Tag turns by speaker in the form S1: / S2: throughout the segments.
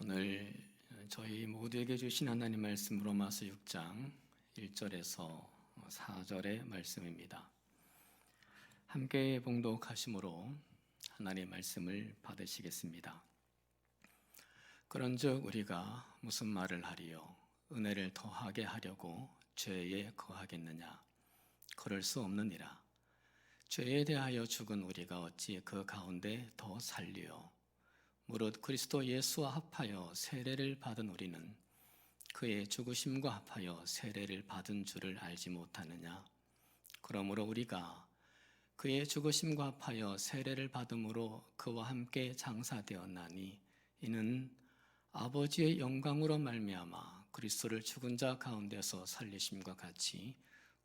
S1: 오늘 저희 모두에게 주신 하나님 말씀 로마서 6장 1절에서 4절의 말씀입니다. 함께 봉독하심으로 하나님의 말씀을 받으시겠습니다. 그런즉 우리가 무슨 말을 하리요? 은혜를 더하게 하려고 죄에 거하겠느냐? 그럴 수 없느니라. 죄에 대하여 죽은 우리가 어찌 그 가운데 더 살리요? 무릇 그리스도 예수와 합하여 세례를 받은 우리는 그의 죽으심과 합하여 세례를 받은 줄을 알지 못하느냐? 그러므로 우리가 그의 죽으심과 합하여 세례를 받음으로 그와 함께 장사되었나니 이는 아버지의 영광으로 말미암아 그리스도를 죽은 자 가운데서 살리심과 같이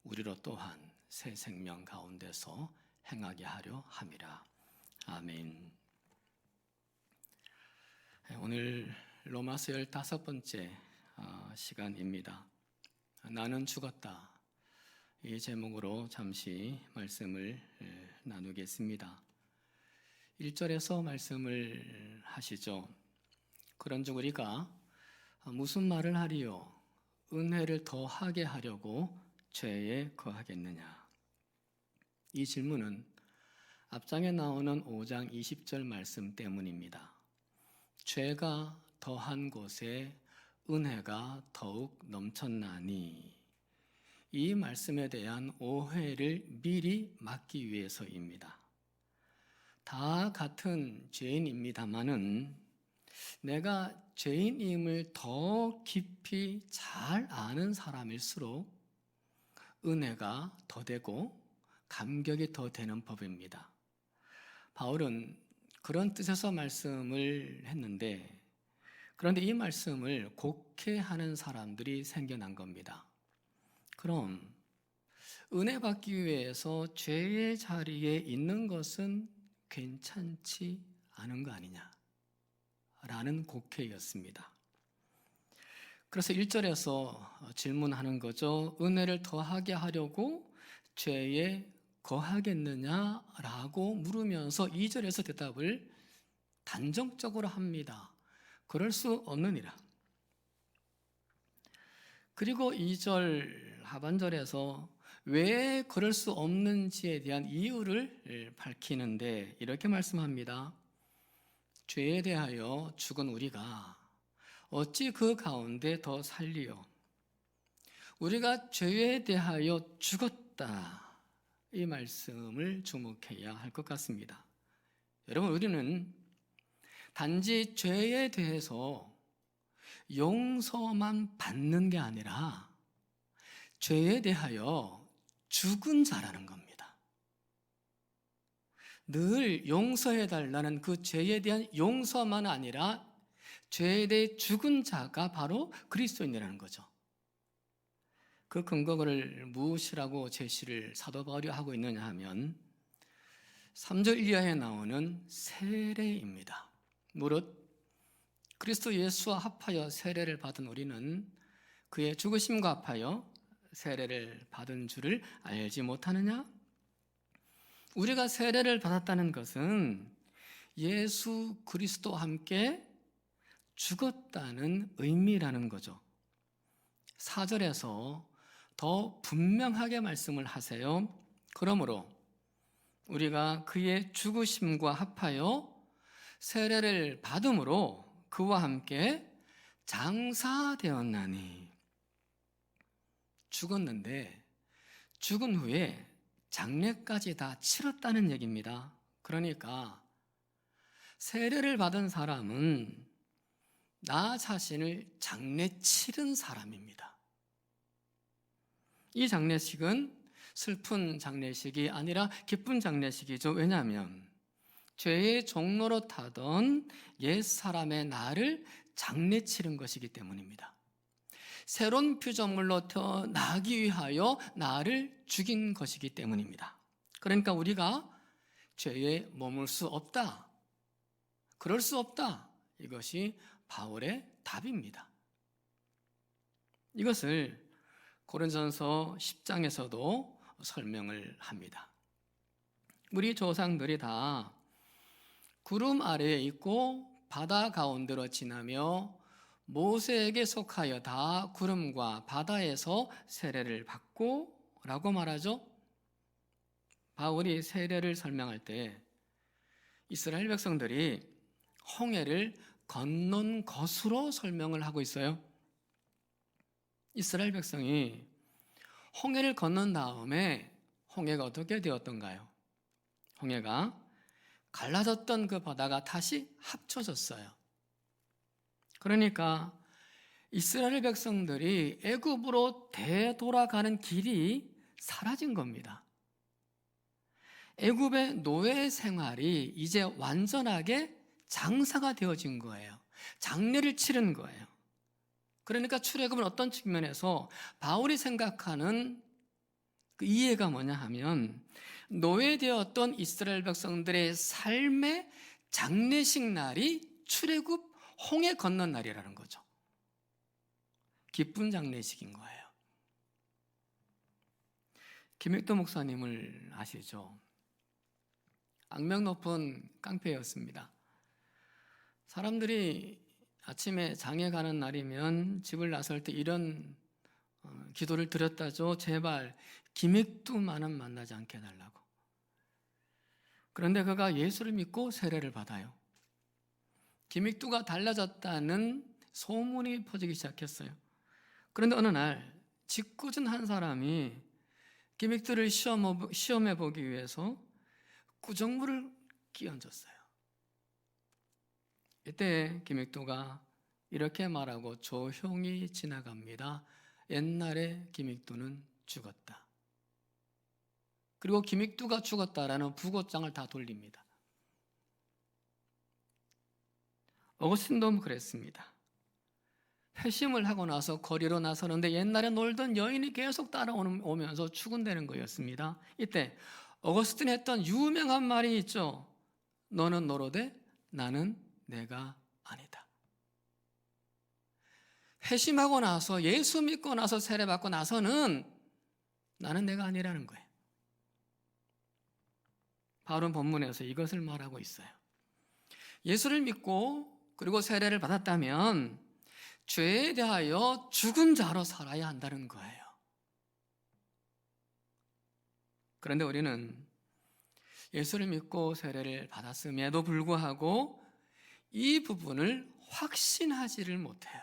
S1: 우리로 또한 새 생명 가운데서 행하게 하려 함이라. 아멘. 오늘 로마서 15번째 시간입니다. 나는 죽었다. 이 제목으로 잠시 말씀을 나누겠습니다. 1절에서 말씀을 하시죠. 그런즉 우리가 무슨 말을 하리요? 은혜를 더하게 하려고 죄에 거하겠느냐? 이 질문은 앞장에 나오는 5장 20절 말씀 때문입니다. 죄가 더한 곳에 은혜가 더욱 넘쳤나니, 이 말씀에 대한 오해를 미리 막기 위해서입니다. 다 같은 죄인입니다마는 내가 죄인임을 더 깊이 잘 아는 사람일수록 은혜가 더 되고 감격이 더 되는 법입니다. 바울은 그런 뜻에서 말씀을 했는데, 그런데 이 말씀을 곡해하는 사람들이 생겨난 겁니다. 그럼 은혜 받기 위해서 죄의 자리에 있는 것은 괜찮지 않은 거 아니냐? 라는 곡해였습니다. 그래서 1절에서 질문하는 거죠. 은혜를 더하게 하려고 죄에 거하겠느냐라고 물으면서 2절에서 대답을 단정적으로 합니다. 그럴 수 없느니라. 그리고 2절 하반절에서 왜 그럴 수 없는지에 대한 이유를 밝히는데 이렇게 말씀합니다. 죄에 대하여 죽은 우리가 어찌 그 가운데 더 살리요? 우리가 죄에 대하여 죽었다. 이 말씀을 주목해야 할 것 같습니다. 여러분, 우리는 단지 죄에 대해서 용서만 받는 게 아니라 죄에 대하여 죽은 자라는 겁니다. 늘 용서해달라는 그 죄에 대한 용서만 아니라 죄에 대해 죽은 자가 바로 그리스도인이라는 거죠. 그 근거를 무엇이라고 제시를 사도 바울이 하고 있느냐 하면 3절 이하에 나오는 세례입니다. 무릇 그리스도 예수와 합하여 세례를 받은 우리는 그의 죽으심과 합하여 세례를 받은 줄을 알지 못하느냐? 우리가 세례를 받았다는 것은 예수 그리스도와 함께 죽었다는 의미라는 거죠. 4절에서 더 분명하게 말씀을 하세요. 그러므로 우리가 그의 죽으심과 합하여 세례를 받음으로 그와 함께 장사되었나니, 죽었는데 죽은 후에 장례까지 다 치렀다는 얘기입니다. 그러니까 세례를 받은 사람은 나 자신을 장례 치른 사람입니다. 이 장례식은 슬픈 장례식이 아니라 기쁜 장례식이죠. 왜냐하면 죄의 종로로 타던 옛사람의 나를 장례 치른 것이기 때문입니다. 새로운 피조물로 태어나기 위하여 나를 죽인 것이기 때문입니다. 그러니까 우리가 죄에 머물 수 없다. 그럴 수 없다. 이것이 바울의 답입니다. 이것을 고린도전서 10장에서도 설명을 합니다. 우리 조상들이 다 구름 아래에 있고 바다 가운데로 지나며 모세에게 속하여 다 구름과 바다에서 세례를 받고 라고 말하죠. 바울이 세례를 설명할 때 이스라엘 백성들이 홍해를 건넌 것으로 설명을 하고 있어요. 이스라엘 백성이 홍해를 건넌 다음에 홍해가 어떻게 되었던가요? 홍해가 갈라졌던 그 바다가 다시 합쳐졌어요. 그러니까 이스라엘 백성들이 애굽으로 되돌아가는 길이 사라진 겁니다. 애굽의 노예 생활이 이제 완전하게 장사가 되어진 거예요. 장례를 치른 거예요. 그러니까 출애굽은 어떤 측면에서 바울이 생각하는 그 이해가 뭐냐 하면 노예되었던 이스라엘 백성들의 삶의 장례식 날이 출애굽 홍해 건넌 날이라는 거죠. 기쁜 장례식인 거예요. 김익도 목사님을 아시죠? 악명 높은 깡패였습니다. 사람들이 아침에 장에 가는 날이면 집을 나설 때 이런 기도를 드렸다죠. 제발 김익두만은 만나지 않게 해달라고. 그런데 그가 예수를 믿고 세례를 받아요. 김익두가 달라졌다는 소문이 퍼지기 시작했어요. 그런데 어느 날 짓궂은 한 사람이 김익두를 시험해 보기 위해서 구정물을 끼얹었어요. 이때 김익두가 이렇게 말하고 조용히 지나갑니다. 옛날에 김익두는 죽었다. 그리고 김익두가 죽었다라는 부고장을 다 돌립니다. 어거스틴도 그랬습니다. 회심을 하고 나서 거리로 나서는데 옛날에 놀던 여인이 계속 따라오면서 죽은다는 거였습니다. 이때 어거스틴이 했던 유명한 말이 있죠. 너는 너로되 나는 내가 아니다. 회심하고 나서 예수 믿고 나서 세례받고 나서는 나는 내가 아니라는 거예요. 바울은 본문에서 이것을 말하고 있어요. 예수를 믿고 그리고 세례를 받았다면 죄에 대하여 죽은 자로 살아야 한다는 거예요. 그런데 우리는 예수를 믿고 세례를 받았음에도 불구하고 이 부분을 확신하지를 못해요.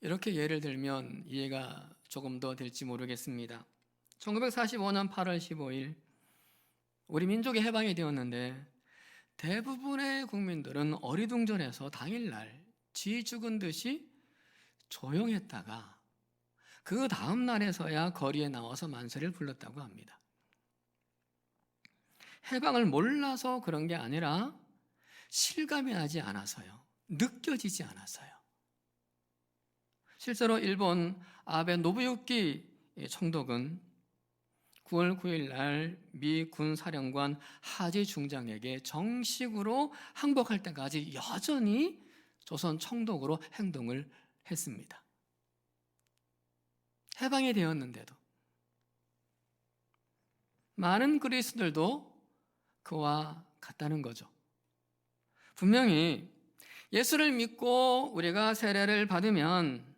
S1: 이렇게 예를 들면 이해가 조금 더 될지 모르겠습니다. 1945년 8월 15일 우리 민족이 해방이 되었는데 대부분의 국민들은 어리둥절해서 당일날 쥐 죽은 듯이 조용했다가 그 다음 날에서야 거리에 나와서 만세를 불렀다고 합니다. 해방을 몰라서 그런 게 아니라 실감이 나지 않아서요. 느껴지지 않아서요. 실제로 일본 아베 노부유키 총독은 9월 9일 날 미 군사령관 하지 중장에게 정식으로 항복할 때까지 여전히 조선 총독으로 행동을 했습니다. 해방이 되었는데도 많은 그리스도들도 그와 같다는 거죠. 분명히 예수를 믿고 우리가 세례를 받으면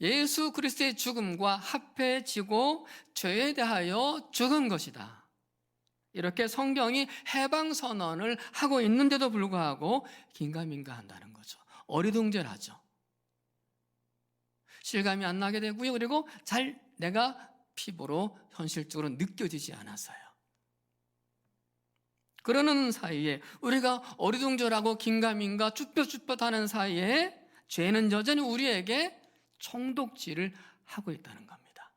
S1: 예수 그리스도의 죽음과 합해지고 죄에 대하여 죽은 것이다. 이렇게 성경이 해방 선언을 하고 있는데도 불구하고 긴가민가 한다는 거죠. 어리둥절하죠. 실감이 안 나게 되고요. 그리고 잘 내가 피부로 현실적으로 느껴지지 않아서요. 그러는 사이에 우리가 어리둥절하고 긴가민가 쭈뼛쭈뼛하는 사이에 죄는 여전히 우리에게 총독질을 하고 있다는 겁니다.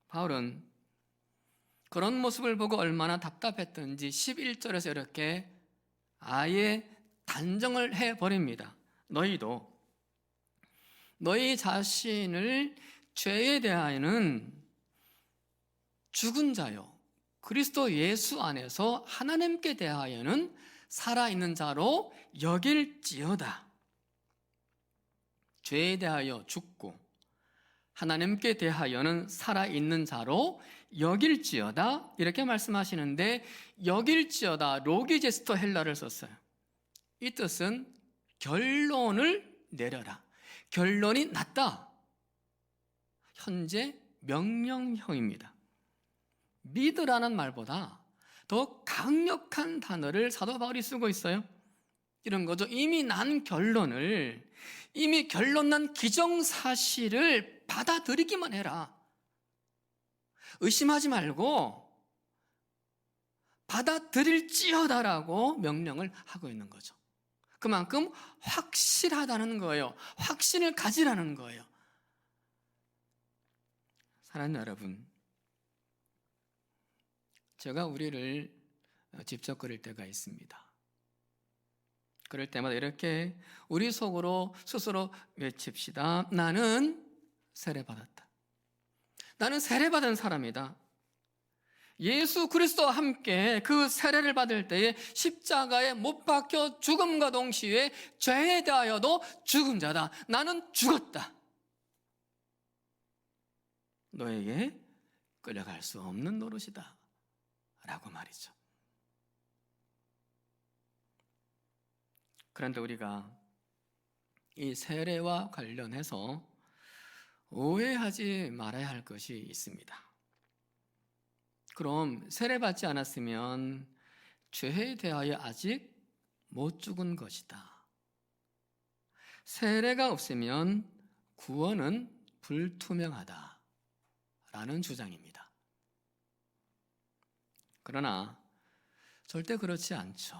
S1: 바울은 그런 모습을 보고 얼마나 답답했던지 11절에서 이렇게 아예 단정을 해버립니다. 너희도 너희 자신을 죄에 대하여는 죽은 자요 그리스도 예수 안에서 하나님께 대하여는 살아있는 자로 여길지어다. 죄에 대하여 죽고 하나님께 대하여는 살아있는 자로 여길지어다 이렇게 말씀하시는데, 여길지어다 로기제스토 헬라를 썼어요. 이 뜻은 결론을 내려라, 결론이 났다. 현재 명령형입니다. 믿으라는 말보다 더 강력한 단어를 사도 바울이 쓰고 있어요. 이런 거죠. 이미 난 결론을, 이미 결론 난 기정사실을 받아들이기만 해라. 의심하지 말고 받아들일지어다라고 명령을 하고 있는 거죠. 그만큼 확실하다는 거예요. 확신을 가지라는 거예요. 사랑하는 여러분, 제가 우리를 집적거릴 때가 있습니다. 그럴 때마다 이렇게 우리 속으로 스스로 외칩시다. 나는 세례받았다. 나는 세례받은 사람이다. 예수 그리스도와 함께 그 세례를 받을 때에 십자가에 못 박혀 죽음과 동시에 죄에 대하여도 죽은 자다. 나는 죽었다. 너에게 끌려갈 수 없는 노릇이다 라고 말이죠. 그런데 우리가 이 세례와 관련해서 오해하지 말아야 할 것이 있습니다. 그럼 세례받지 않았으면 죄에 대하여 아직 못 죽은 것이다. 세례가 없으면 구원은 불투명하다 라는 주장입니다. 그러나 절대 그렇지 않죠.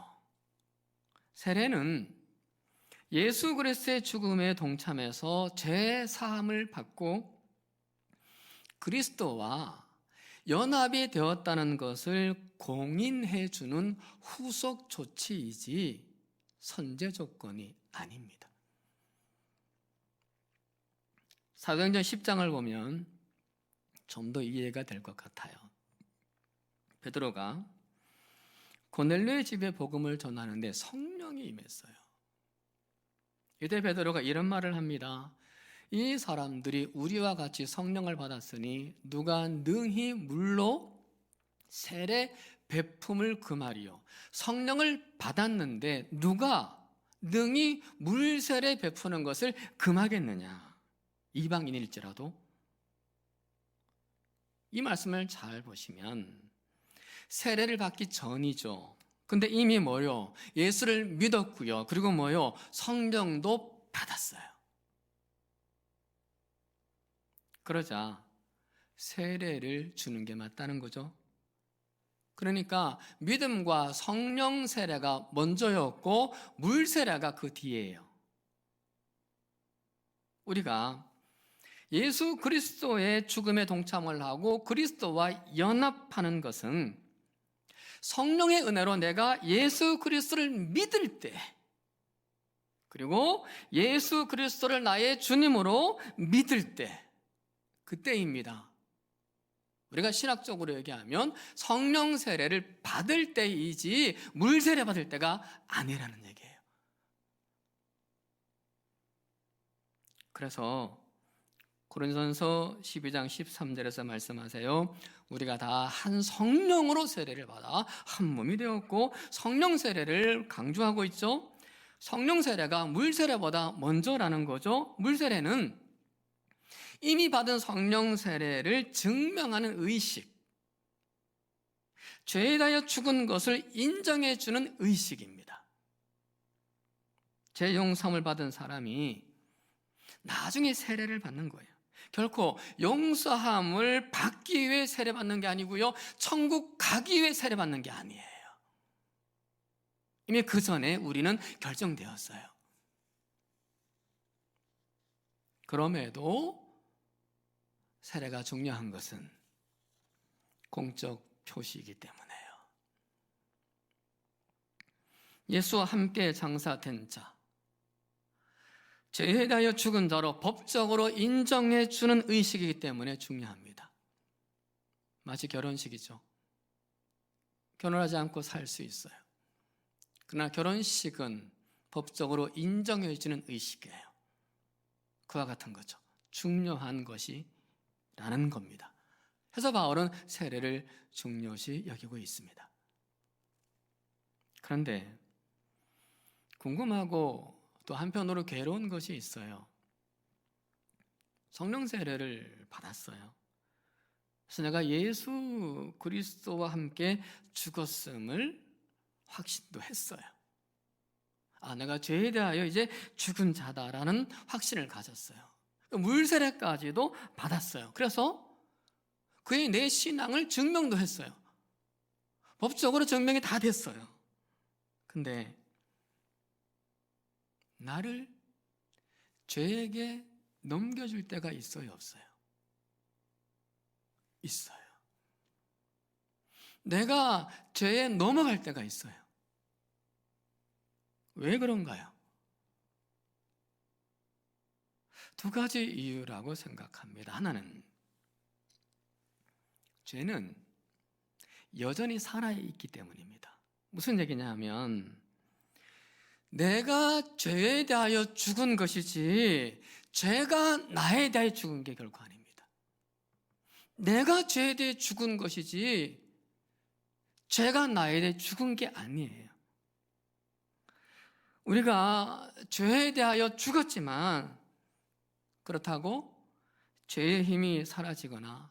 S1: 세례는 예수 그리스도의 죽음에 동참해서 죄 사함을 받고 그리스도와 연합이 되었다는 것을 공인해 주는 후속 조치이지 선제 조건이 아닙니다. 사도행전 10장을 보면 좀 더 이해가 될 것 같아요. 베드로가 고넬료의 집에 복음을 전하는데 성령이 임했어요. 이때 베드로가 이런 말을 합니다. 이 사람들이 우리와 같이 성령을 받았으니 누가 능히 물로 세례 베품을 금하리요. 성령을 받았는데 누가 능히 물 세례 베푸는 것을 금하겠느냐. 이방인일지라도. 이 말씀을 잘 보시면 세례를 받기 전이죠. 근데 이미 뭐요? 예수를 믿었고요. 그리고 뭐요? 성령도 받았어요. 그러자 세례를 주는 게 맞다는 거죠. 그러니까 믿음과 성령 세례가 먼저였고 물 세례가 그 뒤에요. 우리가 예수 그리스도의 죽음에 동참을 하고 그리스도와 연합하는 것은 성령의 은혜로 내가 예수 그리스도를 믿을 때, 그리고 예수 그리스도를 나의 주님으로 믿을 때, 그때입니다. 우리가 신학적으로 얘기하면 성령 세례를 받을 때이지 물 세례 받을 때가 아니라는 얘기예요. 그래서 고린도전서 12장 13절에서 말씀하세요. 우리가 다 한 성령으로 세례를 받아 한 몸이 되었고, 성령 세례를 강조하고 있죠. 성령 세례가 물 세례보다 먼저라는 거죠. 물 세례는 이미 받은 성령 세례를 증명하는 의식, 죄에 대하여 죽은 것을 인정해 주는 의식입니다. 죄 용서함을 받은 사람이 나중에 세례를 받는 거예요. 결코 용서함을 받기 위해 세례받는 게 아니고요, 천국 가기 위해 세례받는 게 아니에요. 이미 그 전에 우리는 결정되었어요. 그럼에도 세례가 중요한 것은 공적 표시이기 때문에요. 예수와 함께 장사된 자, 죄에 대하여 죽은 자로 법적으로 인정해 주는 의식이기 때문에 중요합니다. 마치 결혼식이죠. 결혼하지 않고 살 수 있어요. 그러나 결혼식은 법적으로 인정해 주는 의식이에요. 그와 같은 거죠. 중요한 것이라는 겁니다. 해서 바울은 세례를 중요시 여기고 있습니다. 그런데 궁금하고 또 한편으로 괴로운 것이 있어요. 성령 세례를 받았어요. 그래서 내가 예수 그리스도와 함께 죽었음을 확신도 했어요. 내가 죄에 대하여 이제 죽은 자다라는 확신을 가졌어요. 물 세례까지도 받았어요. 그래서 그의 내 신앙을 증명도 했어요. 법적으로 증명이 다 됐어요. 근데 나를 죄에게 넘겨줄 때가 있어요, 없어요? 있어요. 내가 죄에 넘어갈 때가 있어요. 왜 그런가요? 두 가지 이유라고 생각합니다. 하나는 죄는 여전히 살아있기 때문입니다. 무슨 얘기냐 하면 내가 죄에 대하여 죽은 것이지 죄가 나에 대해 죽은 게 결코 아닙니다. 내가 죄에 대해 죽은 것이지 죄가 나에 대해 죽은 게 아니에요. 우리가 죄에 대하여 죽었지만 그렇다고 죄의 힘이 사라지거나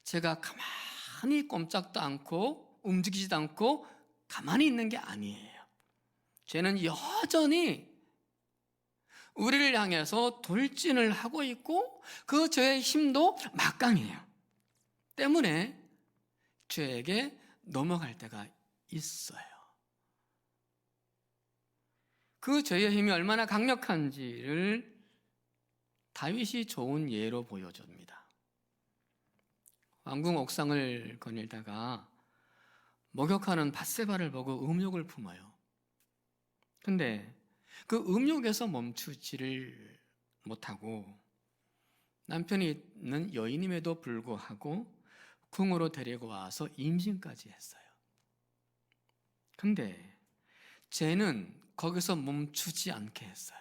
S1: 제가 가만히 꼼짝도 않고 움직이지도 않고 가만히 있는 게 아니에요. 죄는 여전히 우리를 향해서 돌진을 하고 있고 그 죄의 힘도 막강해요. 때문에 죄에게 넘어갈 때가 있어요. 그 죄의 힘이 얼마나 강력한지를 다윗이 좋은 예로 보여줍니다. 왕궁 옥상을 거닐다가 목욕하는 밧세바를 보고 음욕을 품어요. 근데 그 음욕에서 멈추지를 못하고 남편이 있는 여인임에도 불구하고 궁으로 데리고 와서 임신까지 했어요. 근데 죄는 거기서 멈추지 않게 했어요.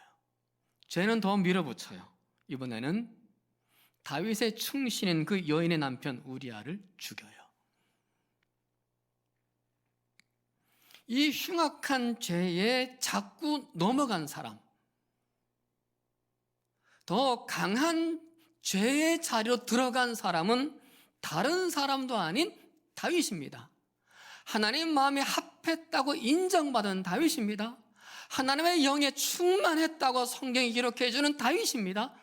S1: 죄는 더 밀어붙여요. 이번에는 다윗의 충신인 그 여인의 남편 우리아를 죽여요. 이 흉악한 죄에 자꾸 넘어간 사람, 더 강한 죄의 자리로 들어간 사람은 다른 사람도 아닌 다윗입니다. 하나님 마음에 합했다고 인정받은 다윗입니다. 하나님의 영에 충만했다고 성경이 기록해 주는 다윗입니다.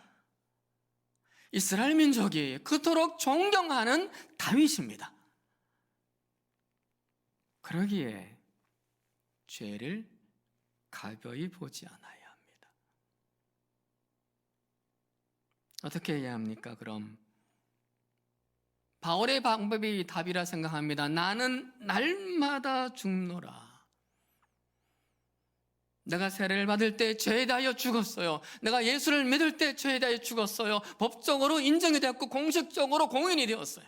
S1: 이스라엘 민족이 그토록 존경하는 다윗입니다. 그러기에 죄를 가벼이 보지 않아야 합니다. 어떻게 해야 합니까? 그럼 바울의 방법이 답이라 생각합니다. 나는 날마다 죽노라. 내가 세례를 받을 때 죄에 대하여 죽었어요. 내가 예수를 믿을 때 죄에 대하여 죽었어요. 법적으로 인정이 되었고 공식적으로 공인이 되었어요.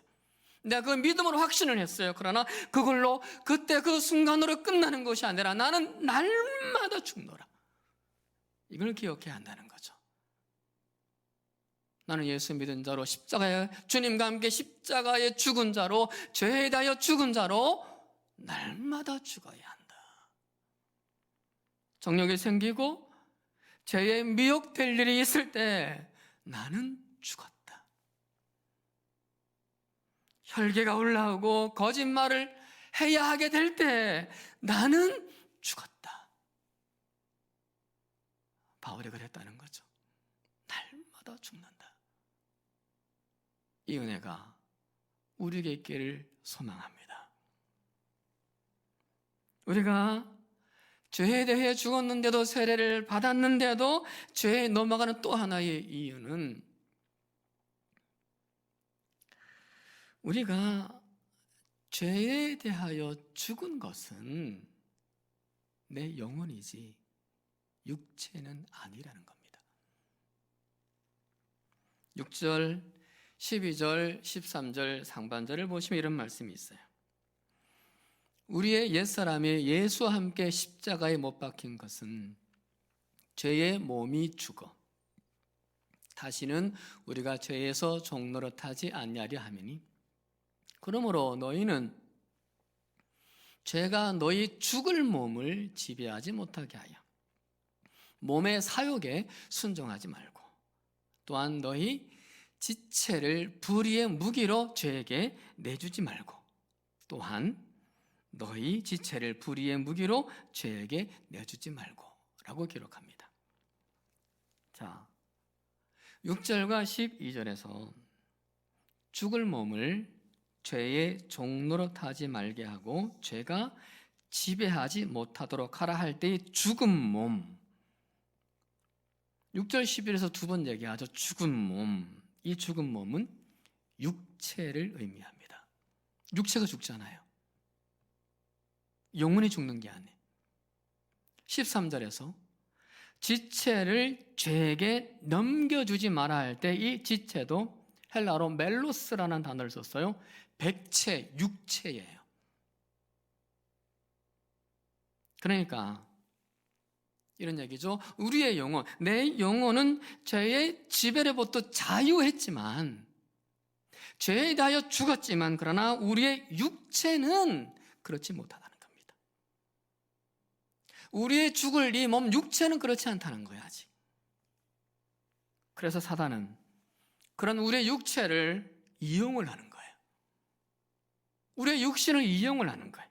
S1: 내가 그 믿음으로 확신을 했어요. 그러나 그걸로 그때 그 순간으로 끝나는 것이 아니라 나는 날마다 죽노라. 이걸 기억해야 한다는 거죠. 나는 예수 믿은 자로 십자가에 주님과 함께 십자가에 죽은 자로 죄에 대하여 죽은 자로 날마다 죽어야 한다. 정욕이 생기고 죄에 미혹될 일이 있을 때 나는 죽었다. 혈기가 올라오고 거짓말을 해야 하게 될 때 나는 죽었다. 바울이 그랬다는 거죠. 날마다 죽는다. 이 은혜가 우리에게 있기를 소망합니다. 우리가 죄에 대해 죽었는데도 세례를 받았는데도 죄에 넘어가는 또 하나의 이유는 우리가 죄에 대하여 죽은 것은 내 영혼이지 육체는 아니라는 겁니다. 6절, 12절, 13절 상반절을 보시면 이런 말씀이 있어요. 우리의 옛사람이 예수와 함께 십자가에 못 박힌 것은 죄의 몸이 죽어 다시는 우리가 죄에서 종노릇하지 않냐려 하매니 그러므로 너희는 죄가 너희 죽을 몸을 지배하지 못하게 하여 몸의 사욕에 순종하지 말고, 또한 너희 지체를 불의의 무기로 죄에게 내주지 말고, 또한 너희 지체를 불의의 무기로 죄에게 내주지 말고 라고 기록합니다. 자, 6절과 12절에서 죽을 몸을 죄의 종노릇 하지 말게 하고 죄가 지배하지 못하도록 하라 할 때의 죽은 몸, 6절 11에서 두 번 얘기하죠. 죽은 몸. 이 죽은 몸은 육체를 의미합니다. 육체가 죽잖아요. 영혼이 죽는 게 아니에요. 13절에서 지체를 죄에게 넘겨주지 마라 할 때 이 지체도 헬라어로 멜로스라는 단어를 썼어요. 백체, 육체예요. 그러니까 이런 얘기죠. 우리의 영혼, 내 영혼은 죄의 지배로부터 자유했지만, 죄에 대하여 죽었지만, 그러나 우리의 육체는 그렇지 못하다는 겁니다. 우리의 죽을 이 몸 육체는 그렇지 않다는 거예요, 아직. 그래서 사단은 그런 우리의 육체를 이용을 하는 거예요. 우리의 육신을 이용을 하는 거예요.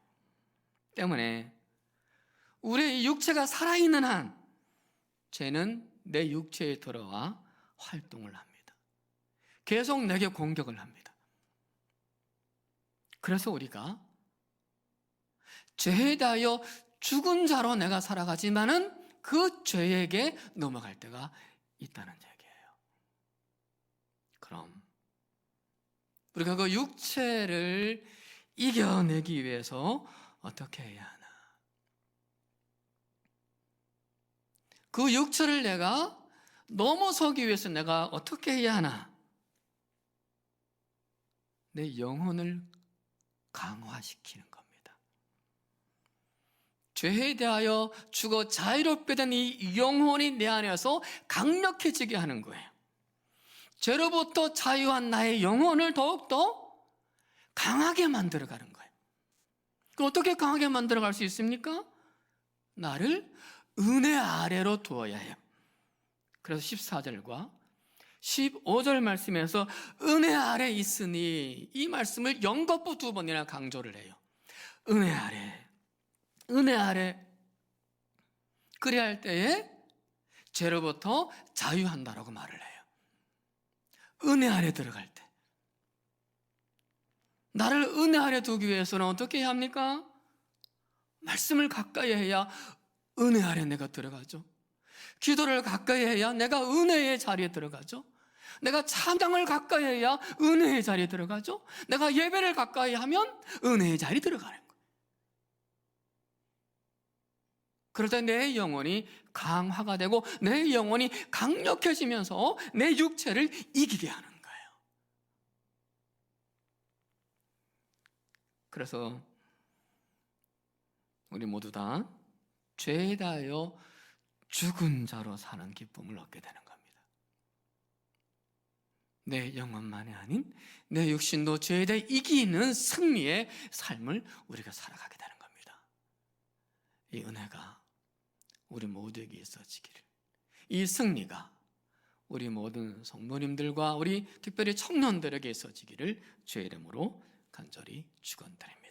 S1: 때문에 우리의 육체가 살아있는 한 죄는 내 육체에 들어와 활동을 합니다. 계속 내게 공격을 합니다. 그래서 우리가 죄에 대하여 죽은 자로 내가 살아가지만은 그 죄에게 넘어갈 때가 있다는 얘기예요. 그럼 우리가 그 육체를 이겨내기 위해서 어떻게 해야 하나? 그 육체를 내가 넘어서기 위해서 내가 어떻게 해야 하나? 내 영혼을 강화시키는 겁니다. 죄에 대하여 죽어 자유롭게 된 이 영혼이 내 안에서 강력해지게 하는 거예요. 죄로부터 자유한 나의 영혼을 더욱더 강하게 만들어가는 거예요. 그럼 어떻게 강하게 만들어갈 수 있습니까? 나를 은혜 아래로 두어야 해요. 그래서 14절과 15절 말씀에서 은혜 아래 있으니, 이 말씀을 연거푸 두 번이나 강조를 해요. 은혜 아래, 은혜 아래. 그래야 할 때에 죄로부터 자유한다라고 말을 해요. 은혜 아래 들어갈 때. 나를 은혜 아래 두기 위해서는 어떻게 해야 합니까? 말씀을 가까이 해야 은혜 아래 내가 들어가죠. 기도를 가까이 해야 내가 은혜의 자리에 들어가죠. 내가 찬양을 가까이 해야 은혜의 자리에 들어가죠. 내가 예배를 가까이 하면 은혜의 자리에 들어가는 거예요. 그럴 때 내 영혼이 강화가 되고 내 영혼이 강력해지면서 내 육체를 이기게 하는 거예요. 그래서 우리 모두 다 죄에 대하여 죽은 자로 사는 기쁨을 얻게 되는 겁니다. 내 영혼만이 아닌 내 육신도 죄에 대해 이기는 승리의 삶을 우리가 살아가게 되는 겁니다. 이 은혜가 우리 모두에게 있어지기를, 이 승리가 우리 모든 성도님들과 우리 특별히 청년들에게 있어지기를 주의 이름으로 간절히 축원드립니다.